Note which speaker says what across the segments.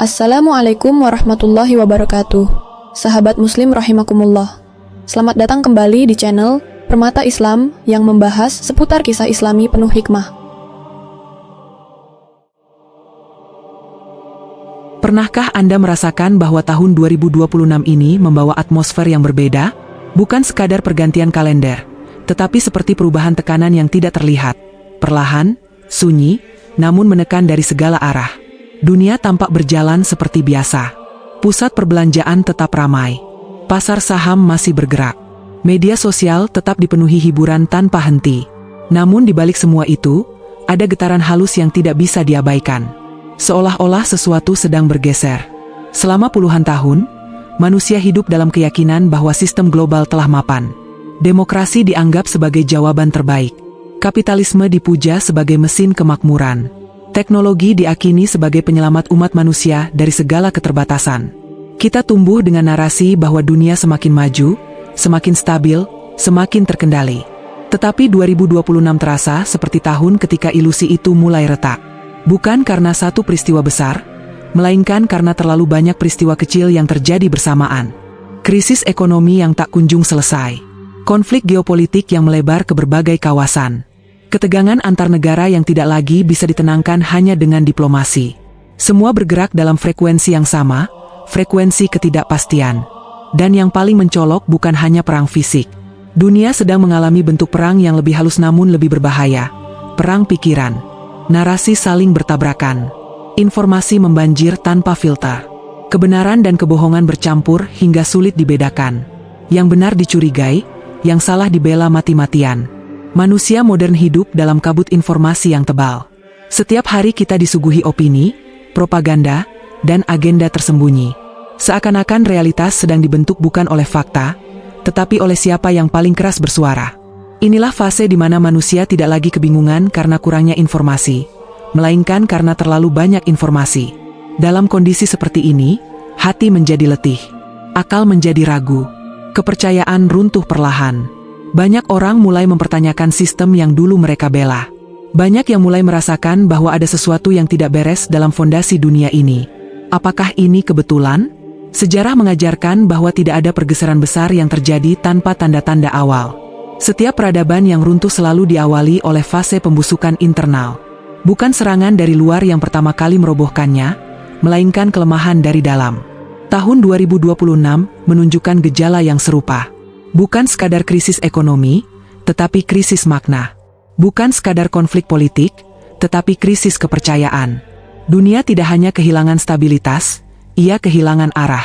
Speaker 1: Assalamualaikum warahmatullahi wabarakatuh. Sahabat muslim rahimakumullah. Selamat datang kembali di channel Permata Islam yang membahas seputar kisah islami penuh hikmah.
Speaker 2: Pernahkah Anda merasakan bahwa tahun 2026 ini membawa atmosfer yang berbeda? Bukan sekadar pergantian kalender, tetapi seperti perubahan tekanan yang tidak terlihat. Perlahan, sunyi, namun menekan dari segala arah. Dunia tampak berjalan seperti biasa. Pusat perbelanjaan tetap ramai. Pasar saham masih bergerak. Media sosial tetap dipenuhi hiburan tanpa henti. Namun di balik semua itu, ada getaran halus yang tidak bisa diabaikan. Seolah-olah sesuatu sedang bergeser. Selama puluhan tahun, manusia hidup dalam keyakinan bahwa sistem global telah mapan. Demokrasi dianggap sebagai jawaban terbaik. Kapitalisme dipuja sebagai mesin kemakmuran. Teknologi diakini sebagai penyelamat umat manusia dari segala keterbatasan. Kita tumbuh dengan narasi bahwa dunia semakin maju, semakin stabil, semakin terkendali. Tetapi 2026 terasa seperti tahun ketika ilusi itu mulai retak. Bukan karena satu peristiwa besar, melainkan karena terlalu banyak peristiwa kecil yang terjadi bersamaan. Krisis ekonomi yang tak kunjung selesai. Konflik geopolitik yang melebar ke berbagai kawasan. Ketegangan antar negara yang tidak lagi bisa ditenangkan hanya dengan diplomasi. Semua bergerak dalam frekuensi yang sama, frekuensi ketidakpastian. Dan yang paling mencolok bukan hanya perang fisik. Dunia sedang mengalami bentuk perang yang lebih halus namun lebih berbahaya. Perang pikiran. Narasi saling bertabrakan. Informasi membanjir tanpa filter. Kebenaran dan kebohongan bercampur hingga sulit dibedakan. Yang benar dicurigai, yang salah dibela mati-matian. Manusia modern hidup dalam kabut informasi yang tebal. Setiap hari kita disuguhi opini, propaganda, dan agenda tersembunyi. Seakan-akan realitas sedang dibentuk bukan oleh fakta, tetapi oleh siapa yang paling keras bersuara. Inilah fase di mana manusia tidak lagi kebingungan karena kurangnya informasi, melainkan karena terlalu banyak informasi. Dalam kondisi seperti ini, hati menjadi letih, akal menjadi ragu, kepercayaan runtuh perlahan. Banyak orang mulai mempertanyakan sistem yang dulu mereka bela. Banyak yang mulai merasakan bahwa ada sesuatu yang tidak beres dalam fondasi dunia ini. Apakah ini kebetulan? Sejarah mengajarkan bahwa tidak ada pergeseran besar yang terjadi tanpa tanda-tanda awal. Setiap peradaban yang runtuh selalu diawali oleh fase pembusukan internal. Bukan serangan dari luar yang pertama kali merobohkannya, melainkan kelemahan dari dalam. Tahun 2026 menunjukkan gejala yang serupa. Bukan sekadar krisis ekonomi, tetapi krisis makna. Bukan sekadar konflik politik, tetapi krisis kepercayaan. Dunia tidak hanya kehilangan stabilitas, ia kehilangan arah.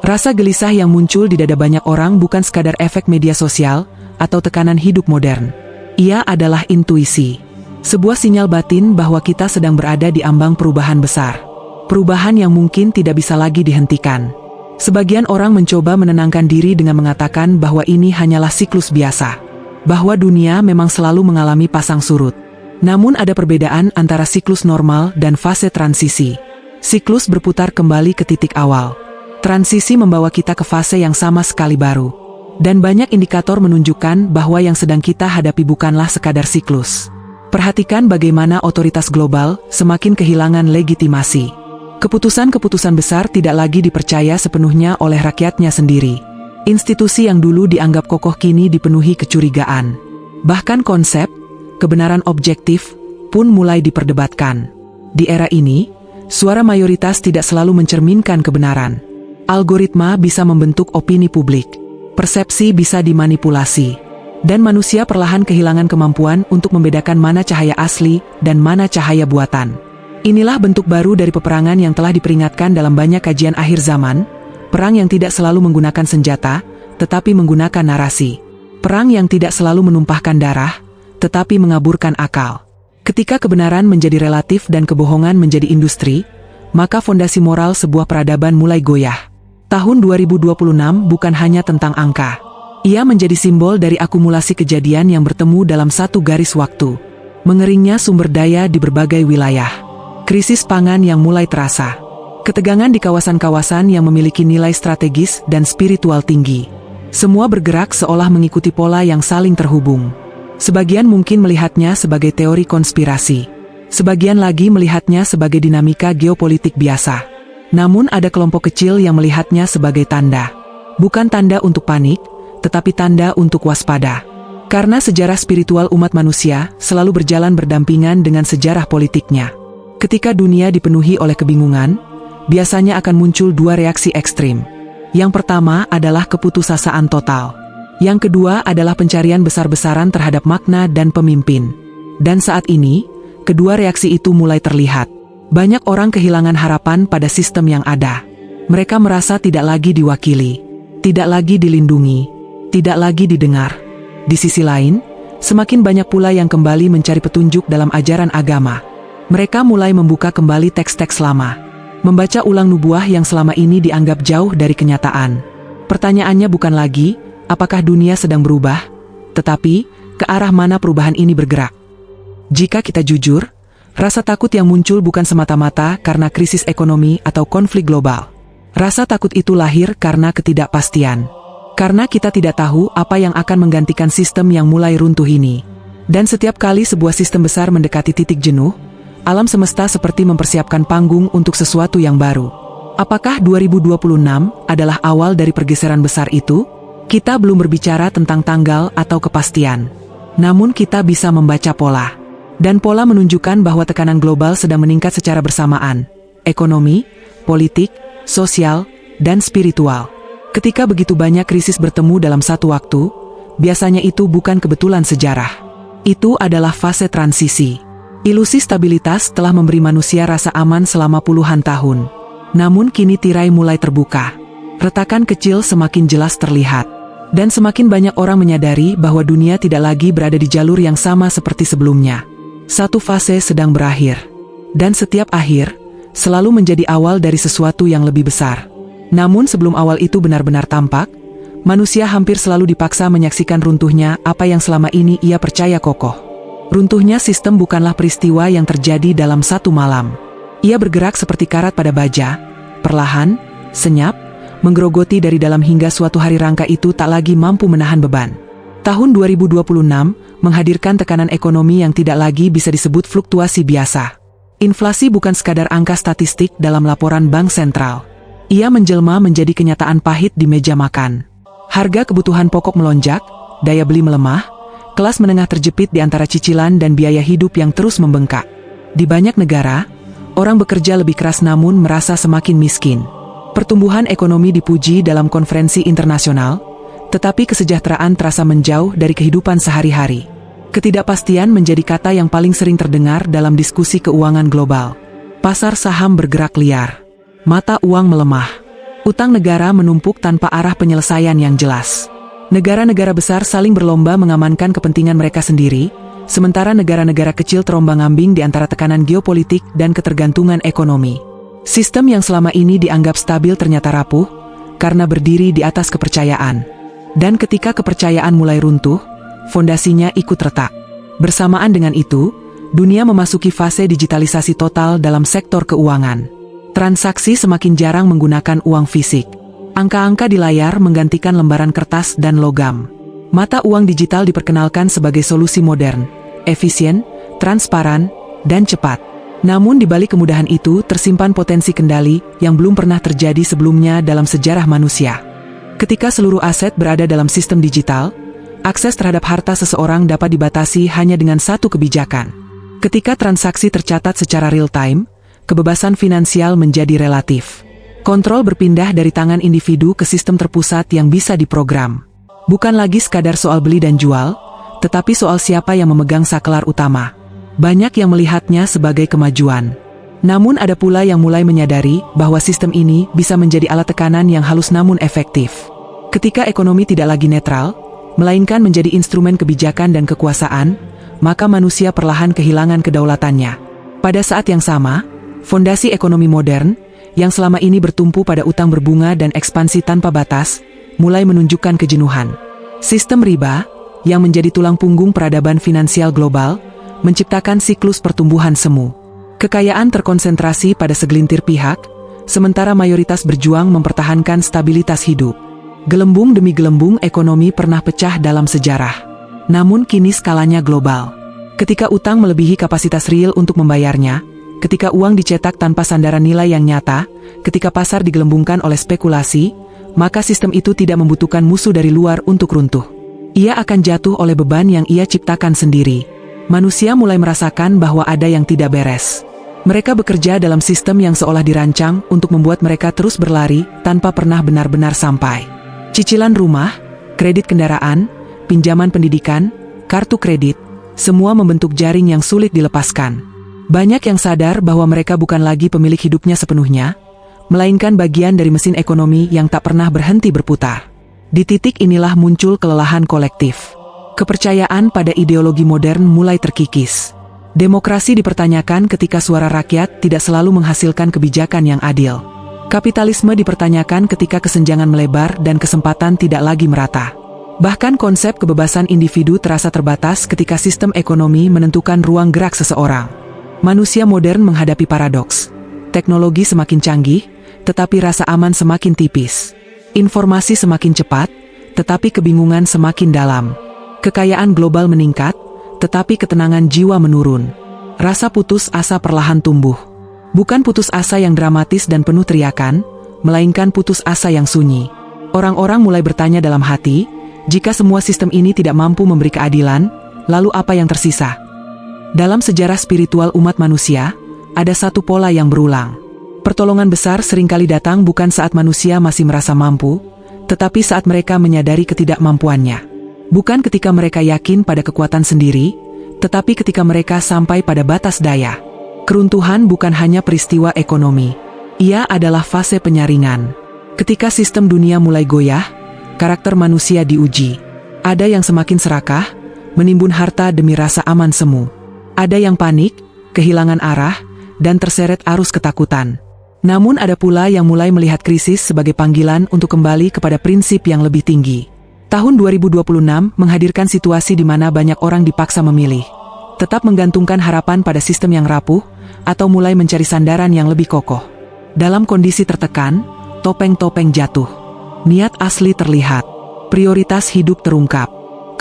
Speaker 2: Rasa gelisah yang muncul di dada banyak orang bukan sekadar efek media sosial atau tekanan hidup modern. Ia adalah intuisi. Sebuah sinyal batin bahwa kita sedang berada di ambang perubahan besar. Perubahan yang mungkin tidak bisa lagi dihentikan. Sebagian orang mencoba menenangkan diri dengan mengatakan bahwa ini hanyalah siklus biasa. Bahwa dunia memang selalu mengalami pasang surut. Namun ada perbedaan antara siklus normal dan fase transisi. Siklus berputar kembali ke titik awal. Transisi membawa kita ke fase yang sama sekali baru. Dan banyak indikator menunjukkan bahwa yang sedang kita hadapi bukanlah sekadar siklus. Perhatikan bagaimana otoritas global semakin kehilangan legitimasi. Keputusan-keputusan besar tidak lagi dipercaya sepenuhnya oleh rakyatnya sendiri. Institusi yang dulu dianggap kokoh kini dipenuhi kecurigaan. Bahkan konsep, kebenaran objektif, pun mulai diperdebatkan. Di era ini, suara mayoritas tidak selalu mencerminkan kebenaran. Algoritma bisa membentuk opini publik. Persepsi bisa dimanipulasi. Dan manusia perlahan kehilangan kemampuan untuk membedakan mana cahaya asli dan mana cahaya buatan. Inilah bentuk baru dari peperangan yang telah diperingatkan dalam banyak kajian akhir zaman, perang yang tidak selalu menggunakan senjata, tetapi menggunakan narasi. Perang yang tidak selalu menumpahkan darah, tetapi mengaburkan akal. Ketika kebenaran menjadi relatif dan kebohongan menjadi industri, maka fondasi moral sebuah peradaban mulai goyah. Tahun 2026 bukan hanya tentang angka. Ia menjadi simbol dari akumulasi kejadian yang bertemu dalam satu garis waktu. Mengeringnya sumber daya di berbagai wilayah. Krisis pangan yang mulai terasa. Ketegangan di kawasan-kawasan yang memiliki nilai strategis dan spiritual tinggi. Semua bergerak seolah mengikuti pola yang saling terhubung. Sebagian mungkin melihatnya sebagai teori konspirasi. Sebagian lagi melihatnya sebagai dinamika geopolitik biasa. Namun ada kelompok kecil yang melihatnya sebagai tanda. Bukan tanda untuk panik, tetapi tanda untuk waspada. Karena sejarah spiritual umat manusia selalu berjalan berdampingan dengan sejarah politiknya. Ketika dunia dipenuhi oleh kebingungan, biasanya akan muncul dua reaksi ekstrim. Yang pertama adalah keputusasaan total. Yang kedua adalah pencarian besar-besaran terhadap makna dan pemimpin. Dan saat ini, kedua reaksi itu mulai terlihat. Banyak orang kehilangan harapan pada sistem yang ada. Mereka merasa tidak lagi diwakili, tidak lagi dilindungi, tidak lagi didengar. Di sisi lain, semakin banyak pula yang kembali mencari petunjuk dalam ajaran agama. Mereka mulai membuka kembali teks-teks lama, membaca ulang nubuah yang selama ini dianggap jauh dari kenyataan. Pertanyaannya bukan lagi, apakah dunia sedang berubah, tetapi, ke arah mana perubahan ini bergerak? Jika kita jujur, rasa takut yang muncul bukan semata-mata karena krisis ekonomi atau konflik global. Rasa takut itu lahir karena ketidakpastian. Karena kita tidak tahu apa yang akan menggantikan sistem yang mulai runtuh ini. Dan setiap kali sebuah sistem besar mendekati titik jenuh, alam semesta seperti mempersiapkan panggung untuk sesuatu yang baru. Apakah 2026 adalah awal dari pergeseran besar itu? Kita belum berbicara tentang tanggal atau kepastian. Namun kita bisa membaca pola. Dan pola menunjukkan bahwa tekanan global sedang meningkat secara bersamaan. Ekonomi, politik, sosial, dan spiritual. Ketika begitu banyak krisis bertemu dalam satu waktu, biasanya itu bukan kebetulan sejarah. Itu adalah fase transisi. Ilusi stabilitas telah memberi manusia rasa aman selama puluhan tahun. Namun kini tirai mulai terbuka. Retakan kecil semakin jelas terlihat. Dan semakin banyak orang menyadari bahwa dunia tidak lagi berada di jalur yang sama seperti sebelumnya. Satu fase sedang berakhir. Dan setiap akhir selalu menjadi awal dari sesuatu yang lebih besar. Namun sebelum awal itu benar-benar tampak, manusia hampir selalu dipaksa menyaksikan runtuhnya apa yang selama ini ia percaya kokoh. Runtuhnya sistem bukanlah peristiwa yang terjadi dalam satu malam. Ia bergerak seperti karat pada baja, perlahan, senyap, menggerogoti dari dalam hingga suatu hari rangka itu tak lagi mampu menahan beban. Tahun 2026 menghadirkan tekanan ekonomi yang tidak lagi bisa disebut fluktuasi biasa. Inflasi bukan sekadar angka statistik dalam laporan bank sentral. Ia menjelma menjadi kenyataan pahit di meja makan. Harga kebutuhan pokok melonjak, daya beli melemah, kelas menengah terjepit di antara cicilan dan biaya hidup yang terus membengkak. Di banyak negara, orang bekerja lebih keras namun merasa semakin miskin. Pertumbuhan ekonomi dipuji dalam konferensi internasional, tetapi kesejahteraan terasa menjauh dari kehidupan sehari-hari. Ketidakpastian menjadi kata yang paling sering terdengar dalam diskusi keuangan global. Pasar saham bergerak liar. Mata uang melemah. Utang negara menumpuk tanpa arah penyelesaian yang jelas. Negara-negara besar saling berlomba mengamankan kepentingan mereka sendiri, sementara negara-negara kecil terombang-ambing di antara tekanan geopolitik dan ketergantungan ekonomi. Sistem yang selama ini dianggap stabil ternyata rapuh, karena berdiri di atas kepercayaan. Dan ketika kepercayaan mulai runtuh, fondasinya ikut retak. Bersamaan dengan itu, dunia memasuki fase digitalisasi total dalam sektor keuangan. Transaksi semakin jarang menggunakan uang fisik. Angka-angka di layar menggantikan lembaran kertas dan logam. Mata uang digital diperkenalkan sebagai solusi modern, efisien, transparan, dan cepat. Namun di balik kemudahan itu tersimpan potensi kendali yang belum pernah terjadi sebelumnya dalam sejarah manusia. Ketika seluruh aset berada dalam sistem digital, akses terhadap harta seseorang dapat dibatasi hanya dengan satu kebijakan. Ketika transaksi tercatat secara real-time, kebebasan finansial menjadi relatif. Kontrol berpindah dari tangan individu ke sistem terpusat yang bisa diprogram. Bukan lagi sekadar soal beli dan jual, tetapi soal siapa yang memegang saklar utama. Banyak yang melihatnya sebagai kemajuan. Namun ada pula yang mulai menyadari bahwa sistem ini bisa menjadi alat tekanan yang halus namun efektif. Ketika ekonomi tidak lagi netral, melainkan menjadi instrumen kebijakan dan kekuasaan, maka manusia perlahan kehilangan kedaulatannya. Pada saat yang sama, fondasi ekonomi modern, yang selama ini bertumpu pada utang berbunga dan ekspansi tanpa batas, mulai menunjukkan kejenuhan. Sistem riba, yang menjadi tulang punggung peradaban finansial global, menciptakan siklus pertumbuhan semu. Kekayaan terkonsentrasi pada segelintir pihak, sementara mayoritas berjuang mempertahankan stabilitas hidup. Gelembung demi gelembung ekonomi pernah pecah dalam sejarah. Namun kini skalanya global. Ketika utang melebihi kapasitas real untuk membayarnya, Ketika uang dicetak tanpa sandaran nilai yang nyata, ketika pasar digelembungkan oleh spekulasi, maka sistem itu tidak membutuhkan musuh dari luar untuk runtuh. Ia akan jatuh oleh beban yang ia ciptakan sendiri. Manusia mulai merasakan bahwa ada yang tidak beres. Mereka bekerja dalam sistem yang seolah dirancang untuk membuat mereka terus berlari tanpa pernah benar-benar sampai. Cicilan rumah, kredit kendaraan, pinjaman pendidikan, kartu kredit, semua membentuk jaring yang sulit dilepaskan. Banyak yang sadar bahwa mereka bukan lagi pemilik hidupnya sepenuhnya, melainkan bagian dari mesin ekonomi yang tak pernah berhenti berputar. Di titik inilah muncul kelelahan kolektif. Kepercayaan pada ideologi modern mulai terkikis. Demokrasi dipertanyakan ketika suara rakyat tidak selalu menghasilkan kebijakan yang adil. Kapitalisme dipertanyakan ketika kesenjangan melebar dan kesempatan tidak lagi merata. Bahkan konsep kebebasan individu terasa terbatas ketika sistem ekonomi menentukan ruang gerak seseorang. Manusia modern menghadapi paradoks. Teknologi semakin canggih, tetapi rasa aman semakin tipis. Informasi semakin cepat, tetapi kebingungan semakin dalam. Kekayaan global meningkat, tetapi ketenangan jiwa menurun. Rasa putus asa perlahan tumbuh. Bukan putus asa yang dramatis dan penuh teriakan, melainkan putus asa yang sunyi. Orang-orang mulai bertanya dalam hati, jika semua sistem ini tidak mampu memberi keadilan, lalu apa yang tersisa? Dalam sejarah spiritual umat manusia, ada satu pola yang berulang. Pertolongan besar seringkali datang bukan saat manusia masih merasa mampu, tetapi saat mereka menyadari ketidakmampuannya. Bukan ketika mereka yakin pada kekuatan sendiri, tetapi ketika mereka sampai pada batas daya. Keruntuhan bukan hanya peristiwa ekonomi. Ia adalah fase penyaringan. Ketika sistem dunia mulai goyah, karakter manusia diuji. Ada yang semakin serakah, menimbun harta demi rasa aman semu. Ada yang panik, kehilangan arah, dan terseret arus ketakutan. Namun ada pula yang mulai melihat krisis sebagai panggilan untuk kembali kepada prinsip yang lebih tinggi. Tahun 2026 menghadirkan situasi di mana banyak orang dipaksa memilih. Tetap menggantungkan harapan pada sistem yang rapuh, atau mulai mencari sandaran yang lebih kokoh. Dalam kondisi tertekan, topeng-topeng jatuh. Niat asli terlihat. Prioritas hidup terungkap.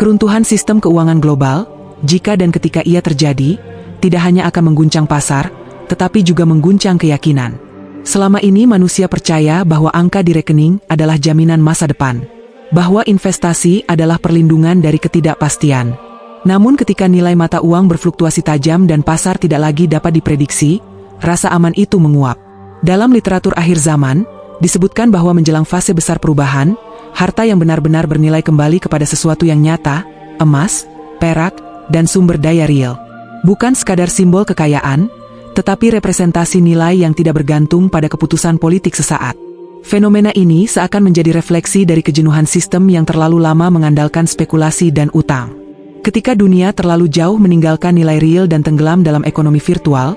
Speaker 2: Keruntuhan sistem keuangan global, jika dan ketika ia terjadi, tidak hanya akan mengguncang pasar, tetapi juga mengguncang keyakinan. Selama ini manusia percaya bahwa angka di rekening adalah jaminan masa depan, bahwa investasi adalah perlindungan dari ketidakpastian. Namun ketika nilai mata uang berfluktuasi tajam dan pasar tidak lagi dapat diprediksi, rasa aman itu menguap. Dalam literatur akhir zaman, disebutkan bahwa menjelang fase besar perubahan, harta yang benar-benar bernilai kembali kepada sesuatu yang nyata, emas, perak, dan sumber daya real. Bukan sekadar simbol kekayaan, tetapi representasi nilai yang tidak bergantung pada keputusan politik sesaat. Fenomena ini seakan menjadi refleksi dari kejenuhan sistem yang terlalu lama mengandalkan spekulasi dan utang. Ketika dunia terlalu jauh meninggalkan nilai real dan tenggelam dalam ekonomi virtual,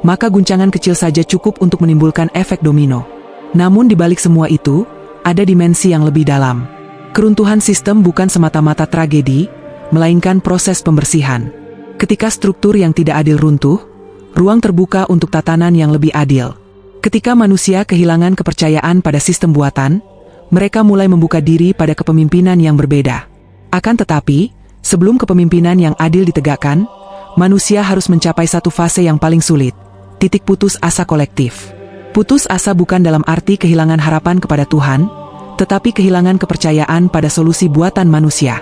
Speaker 2: maka guncangan kecil saja cukup untuk menimbulkan efek domino. Namun di balik semua itu, ada dimensi yang lebih dalam. Keruntuhan sistem bukan semata-mata tragedi, melainkan proses pembersihan. Ketika struktur yang tidak adil runtuh, ruang terbuka untuk tatanan yang lebih adil. Ketika manusia kehilangan kepercayaan pada sistem buatan, mereka mulai membuka diri pada kepemimpinan yang berbeda. Akan tetapi, sebelum kepemimpinan yang adil ditegakkan, manusia harus mencapai satu fase yang paling sulit, titik putus asa kolektif. Putus asa bukan dalam arti kehilangan harapan kepada Tuhan, tetapi kehilangan kepercayaan pada solusi buatan manusia.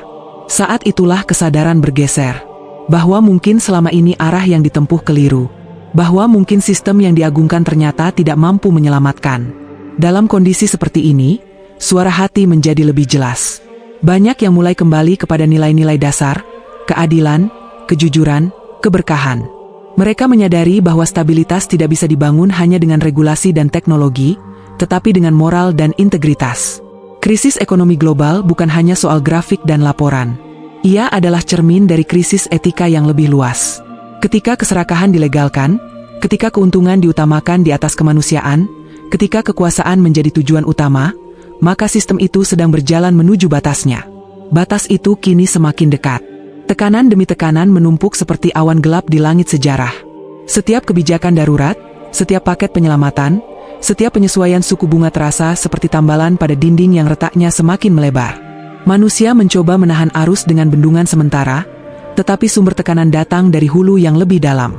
Speaker 2: Saat itulah kesadaran bergeser, bahwa mungkin selama ini arah yang ditempuh keliru, bahwa mungkin sistem yang diagungkan ternyata tidak mampu menyelamatkan. Dalam kondisi seperti ini, suara hati menjadi lebih jelas. Banyak yang mulai kembali kepada nilai-nilai dasar, keadilan, kejujuran, keberkahan. Mereka menyadari bahwa stabilitas tidak bisa dibangun hanya dengan regulasi dan teknologi, tetapi dengan moral dan integritas. Krisis ekonomi global bukan hanya soal grafik dan laporan. Ia adalah cermin dari krisis etika yang lebih luas. Ketika keserakahan dilegalkan, ketika keuntungan diutamakan di atas kemanusiaan, ketika kekuasaan menjadi tujuan utama, maka sistem itu sedang berjalan menuju batasnya. Batas itu kini semakin dekat. Tekanan demi tekanan menumpuk seperti awan gelap di langit sejarah. Setiap kebijakan darurat, setiap paket penyelamatan, setiap penyesuaian suku bunga terasa seperti tambalan pada dinding yang retaknya semakin melebar. Manusia mencoba menahan arus dengan bendungan sementara, tetapi sumber tekanan datang dari hulu yang lebih dalam.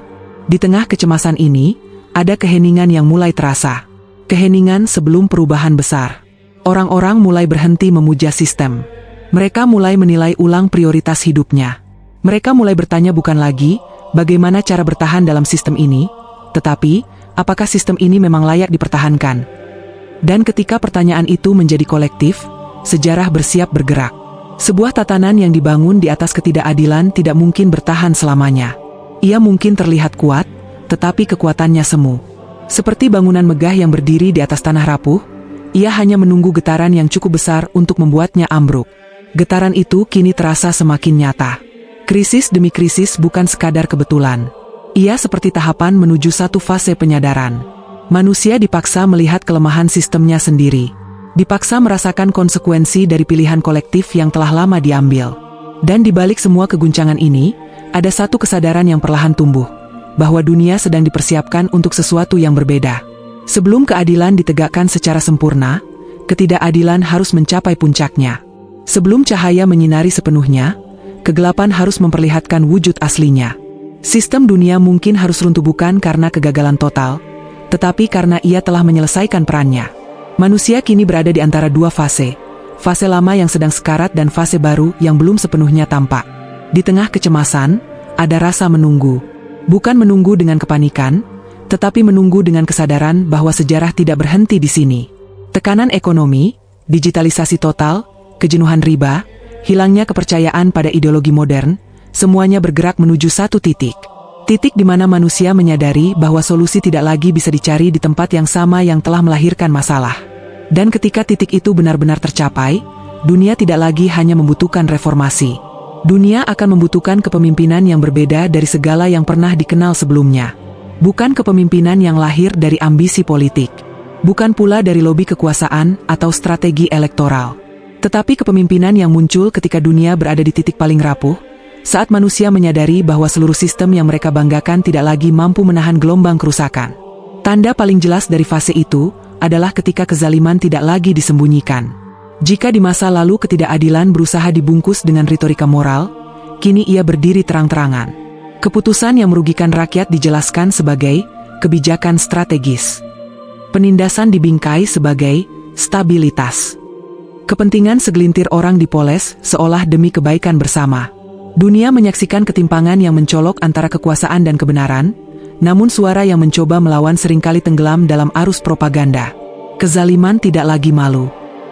Speaker 2: Di tengah kecemasan ini, ada keheningan yang mulai terasa. Keheningan sebelum perubahan besar. Orang-orang mulai berhenti memuja sistem. Mereka mulai menilai ulang prioritas hidupnya. Mereka mulai bertanya bukan lagi, bagaimana cara bertahan dalam sistem ini, tetapi, apakah sistem ini memang layak dipertahankan? Dan ketika pertanyaan itu menjadi kolektif, sejarah bersiap bergerak. Sebuah tatanan yang dibangun di atas ketidakadilan tidak mungkin bertahan selamanya. Ia mungkin terlihat kuat, tetapi kekuatannya semu. Seperti bangunan megah yang berdiri di atas tanah rapuh, ia hanya menunggu getaran yang cukup besar untuk membuatnya ambruk. Getaran itu kini terasa semakin nyata. Krisis demi krisis bukan sekadar kebetulan. Ia seperti tahapan menuju satu fase penyadaran. Manusia dipaksa melihat kelemahan sistemnya sendiri. Dipaksa merasakan konsekuensi dari pilihan kolektif yang telah lama diambil. Dan di balik semua keguncangan ini, ada satu kesadaran yang perlahan tumbuh, bahwa dunia sedang dipersiapkan untuk sesuatu yang berbeda. Sebelum keadilan ditegakkan secara sempurna, ketidakadilan harus mencapai puncaknya. Sebelum cahaya menyinari sepenuhnya, kegelapan harus memperlihatkan wujud aslinya. Sistem dunia mungkin harus runtuh bukan karena kegagalan total, tetapi karena ia telah menyelesaikan perannya. Manusia kini berada di antara dua fase lama yang sedang sekarat dan fase baru yang belum sepenuhnya tampak. Di tengah kecemasan, ada rasa menunggu. Bukan menunggu dengan kepanikan, tetapi menunggu dengan kesadaran bahwa sejarah tidak berhenti di sini. Tekanan ekonomi, digitalisasi total, kejenuhan riba, hilangnya kepercayaan pada ideologi modern, semuanya bergerak menuju satu titik. Titik di mana manusia menyadari bahwa solusi tidak lagi bisa dicari di tempat yang sama yang telah melahirkan masalah. Dan ketika titik itu benar-benar tercapai, dunia tidak lagi hanya membutuhkan reformasi. Dunia akan membutuhkan kepemimpinan yang berbeda dari segala yang pernah dikenal sebelumnya. Bukan kepemimpinan yang lahir dari ambisi politik. Bukan pula dari lobi kekuasaan atau strategi elektoral. Tetapi kepemimpinan yang muncul ketika dunia berada di titik paling rapuh, saat manusia menyadari bahwa seluruh sistem yang mereka banggakan tidak lagi mampu menahan gelombang kerusakan. Tanda paling jelas dari fase itu adalah ketika kezaliman tidak lagi disembunyikan. Jika di masa lalu ketidakadilan berusaha dibungkus dengan retorika moral, kini ia berdiri terang-terangan. Keputusan yang merugikan rakyat dijelaskan sebagai kebijakan strategis. Penindasan dibingkai sebagai stabilitas. Kepentingan segelintir orang dipoles seolah demi kebaikan bersama. Dunia menyaksikan ketimpangan yang mencolok antara kekuasaan dan kebenaran, namun suara yang mencoba melawan seringkali tenggelam dalam arus propaganda. Kezaliman tidak lagi malu.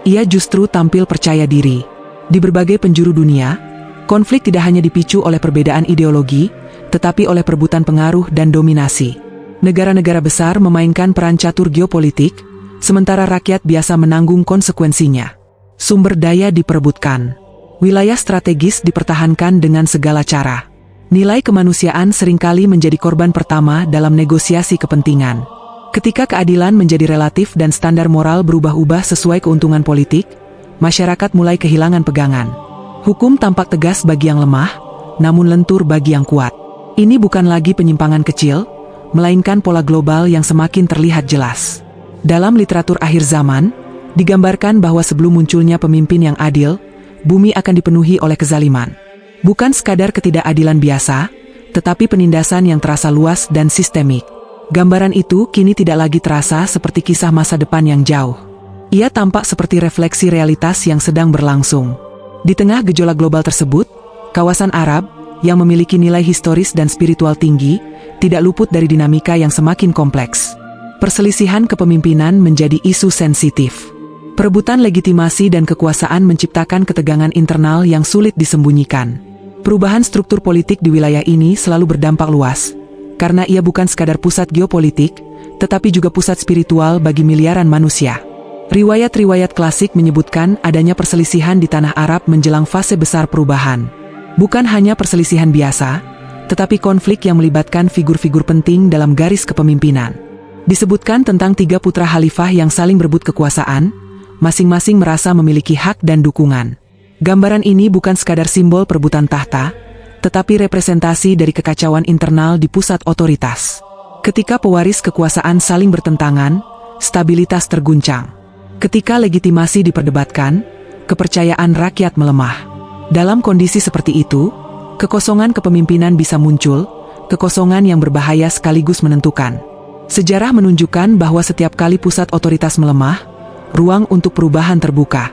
Speaker 2: Ia justru tampil percaya diri. Di berbagai penjuru dunia, konflik tidak hanya dipicu oleh perbedaan ideologi, tetapi oleh perebutan pengaruh dan dominasi. Negara-negara besar memainkan peran catur geopolitik, sementara rakyat biasa menanggung konsekuensinya. Sumber daya diperebutkan. Wilayah strategis dipertahankan dengan segala cara. Nilai kemanusiaan seringkali menjadi korban pertama dalam negosiasi kepentingan. Ketika keadilan menjadi relatif dan standar moral berubah-ubah sesuai keuntungan politik, masyarakat mulai kehilangan pegangan. Hukum tampak tegas bagi yang lemah, namun lentur bagi yang kuat. Ini bukan lagi penyimpangan kecil, melainkan pola global yang semakin terlihat jelas. Dalam literatur akhir zaman, digambarkan bahwa sebelum munculnya pemimpin yang adil, bumi akan dipenuhi oleh kezaliman. Bukan sekadar ketidakadilan biasa, tetapi penindasan yang terasa luas dan sistemik. Gambaran itu kini tidak lagi terasa seperti kisah masa depan yang jauh. Ia tampak seperti refleksi realitas yang sedang berlangsung. Di tengah gejolak global tersebut, kawasan Arab, yang memiliki nilai historis dan spiritual tinggi, tidak luput dari dinamika yang semakin kompleks. Perselisihan kepemimpinan menjadi isu sensitif. Perebutan legitimasi dan kekuasaan menciptakan ketegangan internal yang sulit disembunyikan. Perubahan struktur politik di wilayah ini selalu berdampak luas, karena ia bukan sekadar pusat geopolitik, tetapi juga pusat spiritual bagi miliaran manusia. Riwayat-riwayat klasik menyebutkan adanya perselisihan di tanah Arab menjelang fase besar perubahan. Bukan hanya perselisihan biasa, tetapi konflik yang melibatkan figur-figur penting dalam garis kepemimpinan. Disebutkan tentang 3 putra khalifah yang saling berebut kekuasaan, masing-masing merasa memiliki hak dan dukungan. Gambaran ini bukan sekadar simbol perebutan tahta, tetapi representasi dari kekacauan internal di pusat otoritas. Ketika pewaris kekuasaan saling bertentangan, stabilitas terguncang. Ketika legitimasi diperdebatkan, kepercayaan rakyat melemah. Dalam kondisi seperti itu, kekosongan kepemimpinan bisa muncul, kekosongan yang berbahaya sekaligus menentukan. Sejarah menunjukkan bahwa setiap kali pusat otoritas melemah, ruang untuk perubahan terbuka.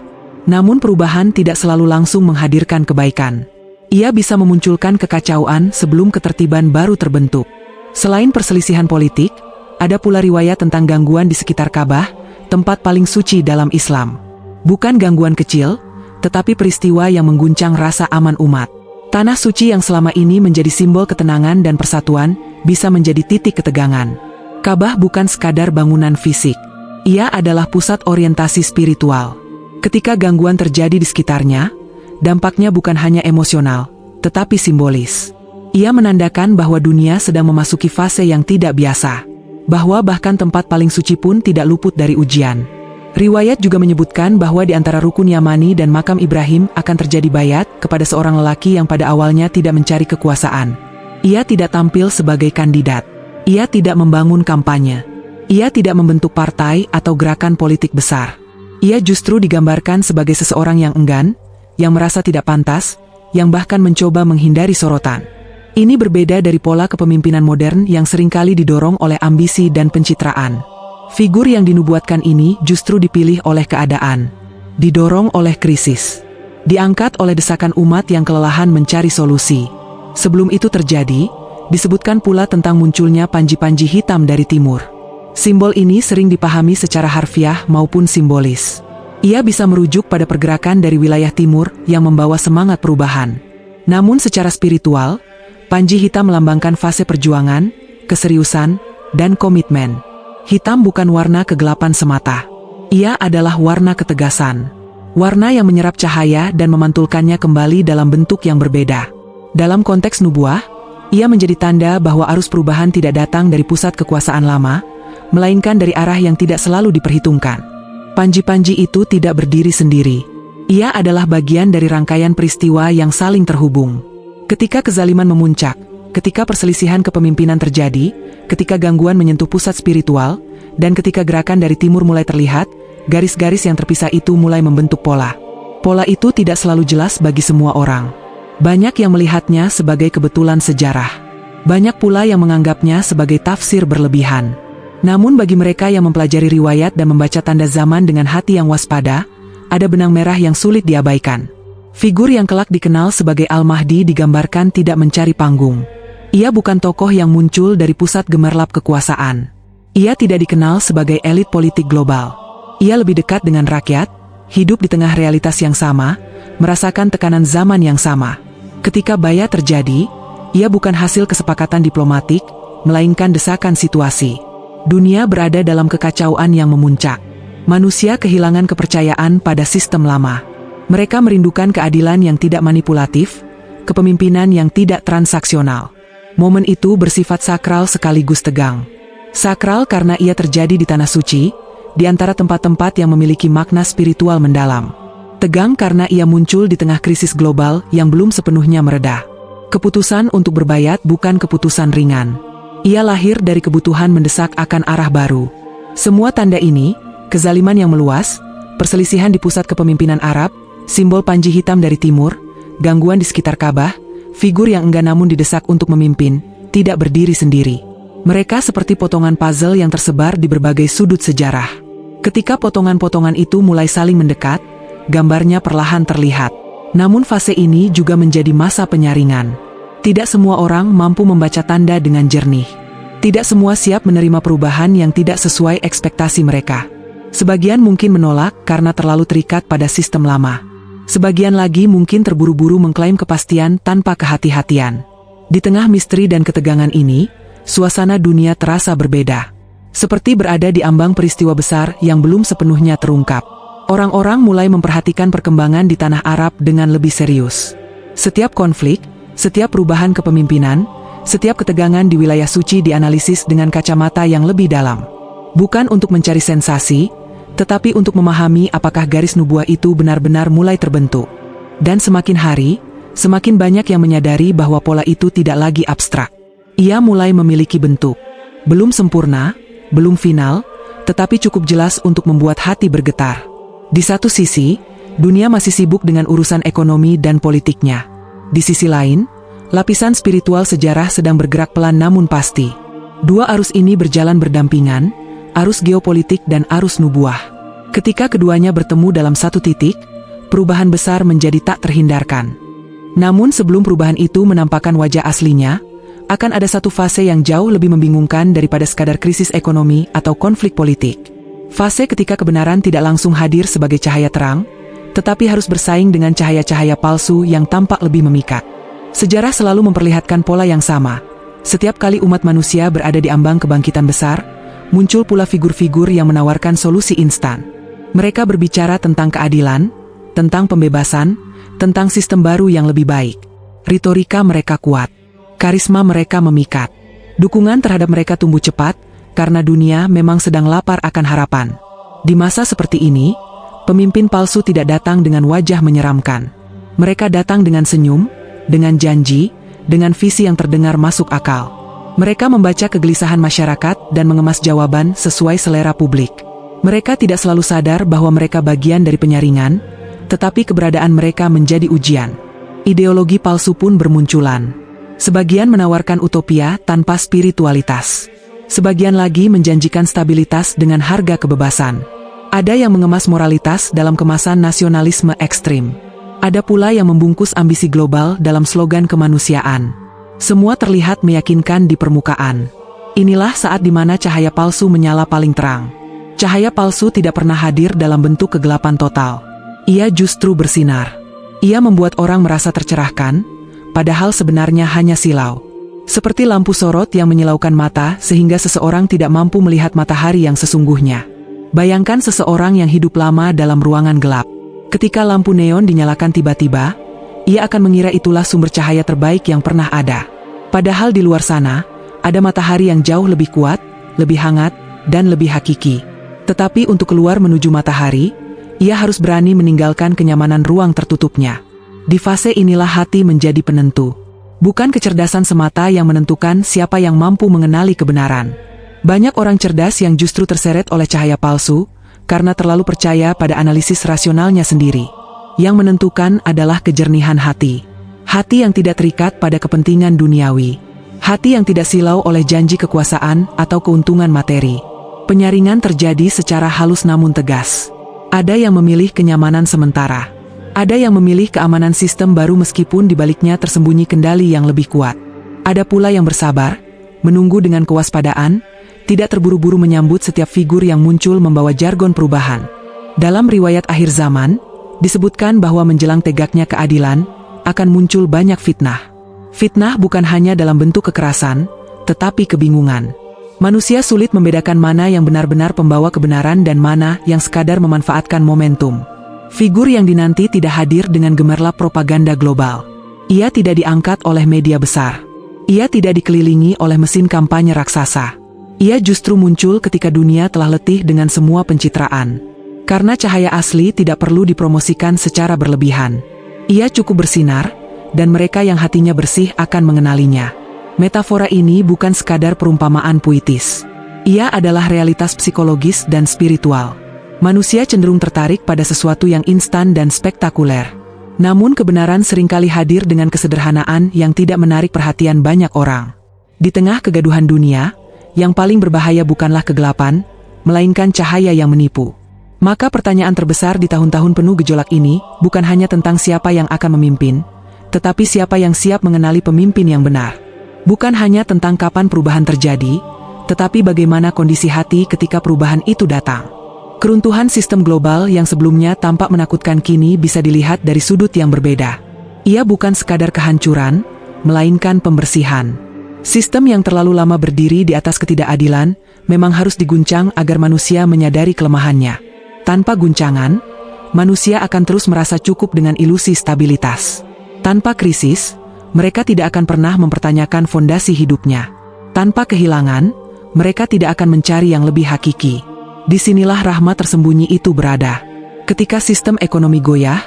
Speaker 2: Namun perubahan tidak selalu langsung menghadirkan kebaikan. Ia bisa memunculkan kekacauan sebelum ketertiban baru terbentuk. Selain perselisihan politik, ada pula riwayat tentang gangguan di sekitar Ka'bah, tempat paling suci dalam Islam. Bukan gangguan kecil, tetapi peristiwa yang mengguncang rasa aman umat. Tanah suci yang selama ini menjadi simbol ketenangan dan persatuan, bisa menjadi titik ketegangan. Ka'bah bukan sekadar bangunan fisik. Ia adalah pusat orientasi spiritual. Ketika gangguan terjadi di sekitarnya, dampaknya bukan hanya emosional, tetapi simbolis. Ia menandakan bahwa dunia sedang memasuki fase yang tidak biasa. Bahwa bahkan tempat paling suci pun tidak luput dari ujian. Riwayat juga menyebutkan bahwa di antara rukun Yamani dan makam Ibrahim akan terjadi bayat kepada seorang lelaki yang pada awalnya tidak mencari kekuasaan. Ia tidak tampil sebagai kandidat. Ia tidak membangun kampanye. Ia tidak membentuk partai atau gerakan politik besar. Ia justru digambarkan sebagai seseorang yang enggan, yang merasa tidak pantas, yang bahkan mencoba menghindari sorotan. Ini berbeda dari pola kepemimpinan modern yang seringkali didorong oleh ambisi dan pencitraan. Figur yang dinubuatkan ini justru dipilih oleh keadaan, didorong oleh krisis, diangkat oleh desakan umat yang kelelahan mencari solusi. Sebelum itu terjadi, disebutkan pula tentang munculnya panji-panji hitam dari timur. Simbol ini sering dipahami secara harfiah maupun simbolis. Ia bisa merujuk pada pergerakan dari wilayah timur yang membawa semangat perubahan. Namun secara spiritual, panji hitam melambangkan fase perjuangan, keseriusan, dan komitmen. Hitam bukan warna kegelapan semata. Ia adalah warna ketegasan. Warna yang menyerap cahaya dan memantulkannya kembali dalam bentuk yang berbeda. Dalam konteks nubuah, ia menjadi tanda bahwa arus perubahan tidak datang dari pusat kekuasaan lama, melainkan dari arah yang tidak selalu diperhitungkan. Panji-panji itu tidak berdiri sendiri. Ia adalah bagian dari rangkaian peristiwa yang saling terhubung. Ketika kezaliman memuncak, ketika perselisihan kepemimpinan terjadi, ketika gangguan menyentuh pusat spiritual, dan ketika gerakan dari timur mulai terlihat, garis-garis yang terpisah itu mulai membentuk pola. Pola itu tidak selalu jelas bagi semua orang. Banyak yang melihatnya sebagai kebetulan sejarah. Banyak pula yang menganggapnya sebagai tafsir berlebihan. Namun bagi mereka yang mempelajari riwayat dan membaca tanda zaman dengan hati yang waspada, ada benang merah yang sulit diabaikan. Figur yang kelak dikenal sebagai Al-Mahdi digambarkan tidak mencari panggung. Ia bukan tokoh yang muncul dari pusat gemerlap kekuasaan. Ia tidak dikenal sebagai elit politik global. Ia lebih dekat dengan rakyat, hidup di tengah realitas yang sama, merasakan tekanan zaman yang sama. Ketika bayat terjadi, ia bukan hasil kesepakatan diplomatik, melainkan desakan situasi. Dunia berada dalam kekacauan yang memuncak. Manusia kehilangan kepercayaan pada sistem lama. Mereka merindukan keadilan yang tidak manipulatif, kepemimpinan yang tidak transaksional. Momen itu bersifat sakral sekaligus tegang. Sakral karena ia terjadi di tanah suci, di antara tempat-tempat yang memiliki makna spiritual mendalam. Tegang karena ia muncul di tengah krisis global yang belum sepenuhnya mereda. Keputusan untuk berbayat bukan keputusan ringan. Ia lahir dari kebutuhan mendesak akan arah baru. Semua tanda ini, kezaliman yang meluas, perselisihan di pusat kepemimpinan Arab, simbol panji hitam dari timur, gangguan di sekitar Ka'bah, figur yang enggan namun didesak untuk memimpin, tidak berdiri sendiri. Mereka seperti potongan puzzle yang tersebar di berbagai sudut sejarah. Ketika potongan-potongan itu mulai saling mendekat, gambarnya perlahan terlihat. Namun fase ini juga menjadi masa penyaringan. Tidak semua orang mampu membaca tanda dengan jernih. Tidak semua siap menerima perubahan yang tidak sesuai ekspektasi mereka. Sebagian mungkin menolak karena terlalu terikat pada sistem lama. Sebagian lagi mungkin terburu-buru mengklaim kepastian tanpa kehati-hatian. Di tengah misteri dan ketegangan ini, suasana dunia terasa berbeda. Seperti berada di ambang peristiwa besar yang belum sepenuhnya terungkap. Orang-orang mulai memperhatikan perkembangan di tanah Arab dengan lebih serius. Setiap konflik, setiap perubahan kepemimpinan, setiap ketegangan di wilayah suci dianalisis dengan kacamata yang lebih dalam. Bukan untuk mencari sensasi, tetapi untuk memahami apakah garis nubuah itu benar-benar mulai terbentuk. Dan semakin hari, semakin banyak yang menyadari bahwa pola itu tidak lagi abstrak. Ia mulai memiliki bentuk. Belum sempurna, belum final, tetapi cukup jelas untuk membuat hati bergetar. Di satu sisi, dunia masih sibuk dengan urusan ekonomi dan politiknya. Di sisi lain, Lapisan spiritual sejarah sedang bergerak pelan namun pasti. Dua arus ini berjalan berdampingan, arus geopolitik dan arus nubuah. Ketika keduanya bertemu dalam satu titik, perubahan besar menjadi tak terhindarkan. Namun sebelum perubahan itu menampakkan wajah aslinya, akan ada satu fase yang jauh lebih membingungkan daripada sekadar krisis ekonomi atau konflik politik. Fase ketika kebenaran tidak langsung hadir sebagai cahaya terang, tetapi harus bersaing dengan cahaya-cahaya palsu yang tampak lebih memikat. Sejarah selalu memperlihatkan pola yang sama. Setiap kali umat manusia berada di ambang kebangkitan besar, muncul pula figur-figur yang menawarkan solusi instan. Mereka berbicara tentang keadilan, tentang pembebasan, tentang sistem baru yang lebih baik. Retorika mereka kuat. Karisma mereka memikat. Dukungan terhadap mereka tumbuh cepat, karena dunia memang sedang lapar akan harapan. Di masa seperti ini, pemimpin palsu tidak datang dengan wajah menyeramkan. Mereka datang dengan senyum, dengan janji, dengan visi yang terdengar masuk akal. Mereka membaca kegelisahan masyarakat dan mengemas jawaban sesuai selera publik. Mereka tidak selalu sadar bahwa mereka bagian dari penyaringan, tetapi keberadaan mereka menjadi ujian. Ideologi palsu pun bermunculan. Sebagian menawarkan utopia tanpa spiritualitas. Sebagian lagi menjanjikan stabilitas dengan harga kebebasan. Ada yang mengemas moralitas dalam kemasan nasionalisme ekstrim. Ada pula yang membungkus ambisi global dalam slogan kemanusiaan. Semua terlihat meyakinkan di permukaan. Inilah saat di mana cahaya palsu menyala paling terang. Cahaya palsu tidak pernah hadir dalam bentuk kegelapan total. Ia justru bersinar. Ia membuat orang merasa tercerahkan, padahal sebenarnya hanya silau. Seperti lampu sorot yang menyilaukan mata sehingga seseorang tidak mampu melihat matahari yang sesungguhnya. Bayangkan seseorang yang hidup lama dalam ruangan gelap. Ketika lampu neon dinyalakan tiba-tiba, ia akan mengira itulah sumber cahaya terbaik yang pernah ada. Padahal di luar sana, ada matahari yang jauh lebih kuat, lebih hangat, dan lebih hakiki. Tetapi untuk keluar menuju matahari, ia harus berani meninggalkan kenyamanan ruang tertutupnya. Di fase inilah hati menjadi penentu. Bukan kecerdasan semata yang menentukan siapa yang mampu mengenali kebenaran. Banyak orang cerdas yang justru terseret oleh cahaya palsu, karena terlalu percaya pada analisis rasionalnya sendiri. Yang menentukan adalah kejernihan hati. Hati yang tidak terikat pada kepentingan duniawi. Hati yang tidak silau oleh janji kekuasaan atau keuntungan materi. Penyaringan terjadi secara halus namun tegas. Ada yang memilih kenyamanan sementara. Ada yang memilih keamanan sistem baru meskipun di baliknya tersembunyi kendali yang lebih kuat. Ada pula yang bersabar, menunggu dengan kewaspadaan, tidak terburu-buru menyambut setiap figur yang muncul membawa jargon perubahan. Dalam riwayat akhir zaman, disebutkan bahwa menjelang tegaknya keadilan, akan muncul banyak fitnah. Fitnah bukan hanya dalam bentuk kekerasan, tetapi kebingungan. Manusia sulit membedakan mana yang benar-benar pembawa kebenaran dan mana yang sekadar memanfaatkan momentum. Figur yang dinanti tidak hadir dengan gemerlap propaganda global. Ia tidak diangkat oleh media besar. Ia tidak dikelilingi oleh mesin kampanye raksasa. Ia justru muncul ketika dunia telah letih dengan semua pencitraan. Karena cahaya asli tidak perlu dipromosikan secara berlebihan. Ia cukup bersinar, dan mereka yang hatinya bersih akan mengenalinya. Metafora ini bukan sekadar perumpamaan puitis. Ia adalah realitas psikologis dan spiritual. Manusia cenderung tertarik pada sesuatu yang instan dan spektakuler. Namun kebenaran seringkali hadir dengan kesederhanaan yang tidak menarik perhatian banyak orang. Di tengah kegaduhan dunia, yang paling berbahaya bukanlah kegelapan, melainkan cahaya yang menipu. Maka pertanyaan terbesar di tahun-tahun penuh gejolak ini bukan hanya tentang siapa yang akan memimpin, tetapi siapa yang siap mengenali pemimpin yang benar. Bukan hanya tentang kapan perubahan terjadi, tetapi bagaimana kondisi hati ketika perubahan itu datang. Keruntuhan sistem global yang sebelumnya tampak menakutkan kini bisa dilihat dari sudut yang berbeda. Ia bukan sekadar kehancuran, melainkan pembersihan. Sistem yang terlalu lama berdiri di atas ketidakadilan memang harus diguncang agar manusia menyadari kelemahannya. Tanpa guncangan, manusia akan terus merasa cukup dengan ilusi stabilitas. Tanpa krisis, mereka tidak akan pernah mempertanyakan fondasi hidupnya. Tanpa kehilangan, mereka tidak akan mencari yang lebih hakiki. Disinilah rahmat tersembunyi itu berada. Ketika sistem ekonomi goyah,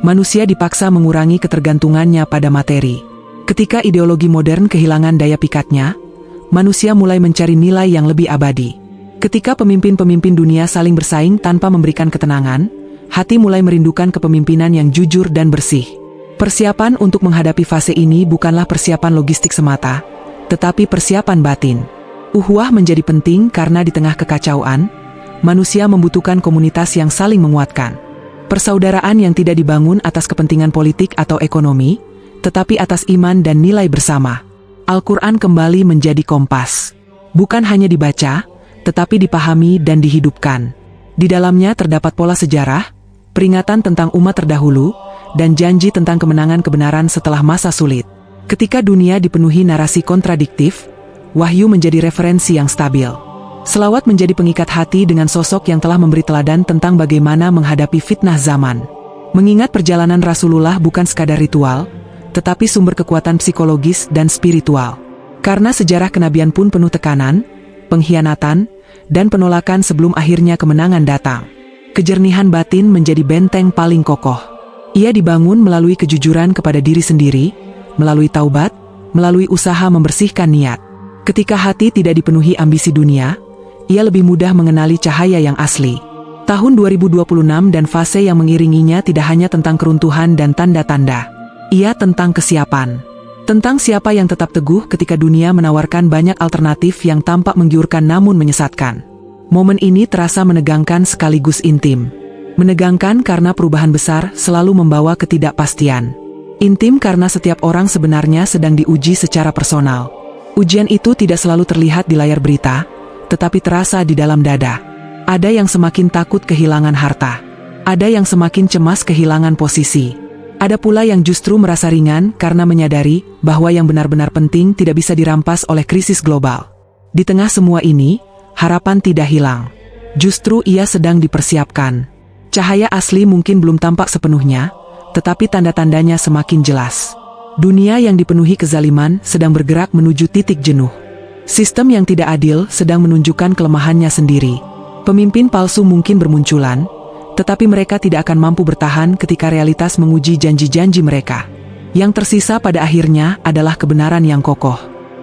Speaker 2: manusia dipaksa mengurangi ketergantungannya pada materi. Ketika ideologi modern kehilangan daya pikatnya, manusia mulai mencari nilai yang lebih abadi. Ketika pemimpin-pemimpin dunia saling bersaing tanpa memberikan ketenangan, hati mulai merindukan kepemimpinan yang jujur dan bersih. Persiapan untuk menghadapi fase ini bukanlah persiapan logistik semata, tetapi persiapan batin. Ukhuwah menjadi penting karena di tengah kekacauan, manusia membutuhkan komunitas yang saling menguatkan. Persaudaraan yang tidak dibangun atas kepentingan politik atau ekonomi, tetapi atas iman dan nilai bersama. Al-Quran kembali menjadi kompas. Bukan hanya dibaca, tetapi dipahami dan dihidupkan. Di dalamnya terdapat pola sejarah, peringatan tentang umat terdahulu, dan janji tentang kemenangan kebenaran setelah masa sulit. Ketika dunia dipenuhi narasi kontradiktif, wahyu menjadi referensi yang stabil. Selawat menjadi pengikat hati dengan sosok yang telah memberi teladan tentang bagaimana menghadapi fitnah zaman. Mengingat perjalanan Rasulullah bukan sekadar ritual, tetapi sumber kekuatan psikologis dan spiritual. Karena sejarah kenabian pun penuh tekanan, pengkhianatan, dan penolakan sebelum akhirnya kemenangan datang. Kejernihan batin menjadi benteng paling kokoh. Ia dibangun melalui kejujuran kepada diri sendiri, melalui taubat, melalui usaha membersihkan niat. Ketika hati tidak dipenuhi ambisi dunia, ia lebih mudah mengenali cahaya yang asli. Tahun 2026 dan fase yang mengiringinya tidak hanya tentang keruntuhan dan tanda-tanda. Ia tentang kesiapan. Tentang siapa yang tetap teguh ketika dunia menawarkan banyak alternatif yang tampak menggiurkan namun menyesatkan. Momen ini terasa menegangkan sekaligus intim. Menegangkan karena perubahan besar selalu membawa ketidakpastian. Intim karena setiap orang sebenarnya sedang diuji secara personal. Ujian itu tidak selalu terlihat di layar berita, tetapi terasa di dalam dada. Ada yang semakin takut kehilangan harta. Ada yang semakin cemas kehilangan posisi. Ada pula yang justru merasa ringan karena menyadari bahwa yang benar-benar penting tidak bisa dirampas oleh krisis global. Di tengah semua ini, harapan tidak hilang. Justru ia sedang dipersiapkan. Cahaya asli mungkin belum tampak sepenuhnya, tetapi tanda-tandanya semakin jelas. Dunia yang dipenuhi kezaliman sedang bergerak menuju titik jenuh. Sistem yang tidak adil sedang menunjukkan kelemahannya sendiri. Pemimpin palsu mungkin bermunculan, tetapi mereka tidak akan mampu bertahan ketika realitas menguji janji-janji mereka. Yang tersisa pada akhirnya adalah kebenaran yang kokoh.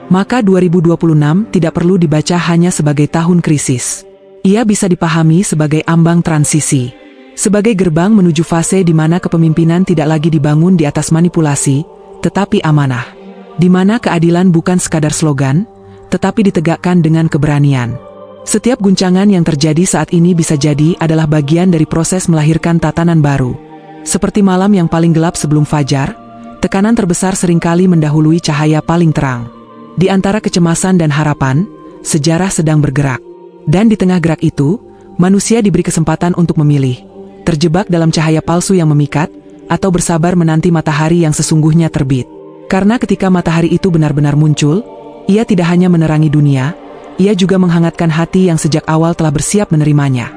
Speaker 2: Maka 2026 tidak perlu dibaca hanya sebagai tahun krisis. Ia bisa dipahami sebagai ambang transisi. Sebagai gerbang menuju fase di mana kepemimpinan tidak lagi dibangun di atas manipulasi, tetapi amanah. Di mana keadilan bukan sekadar slogan, tetapi ditegakkan dengan keberanian. Setiap guncangan yang terjadi saat ini bisa jadi adalah bagian dari proses melahirkan tatanan baru. Seperti malam yang paling gelap sebelum fajar, tekanan terbesar seringkali mendahului cahaya paling terang. Di antara kecemasan dan harapan, sejarah sedang bergerak. Dan di tengah gerak itu, manusia diberi kesempatan untuk memilih. Terjebak dalam cahaya palsu yang memikat, atau bersabar menanti matahari yang sesungguhnya terbit. Karena ketika matahari itu benar-benar muncul, ia tidak hanya menerangi dunia, ia juga menghangatkan hati yang sejak awal telah bersiap menerimanya.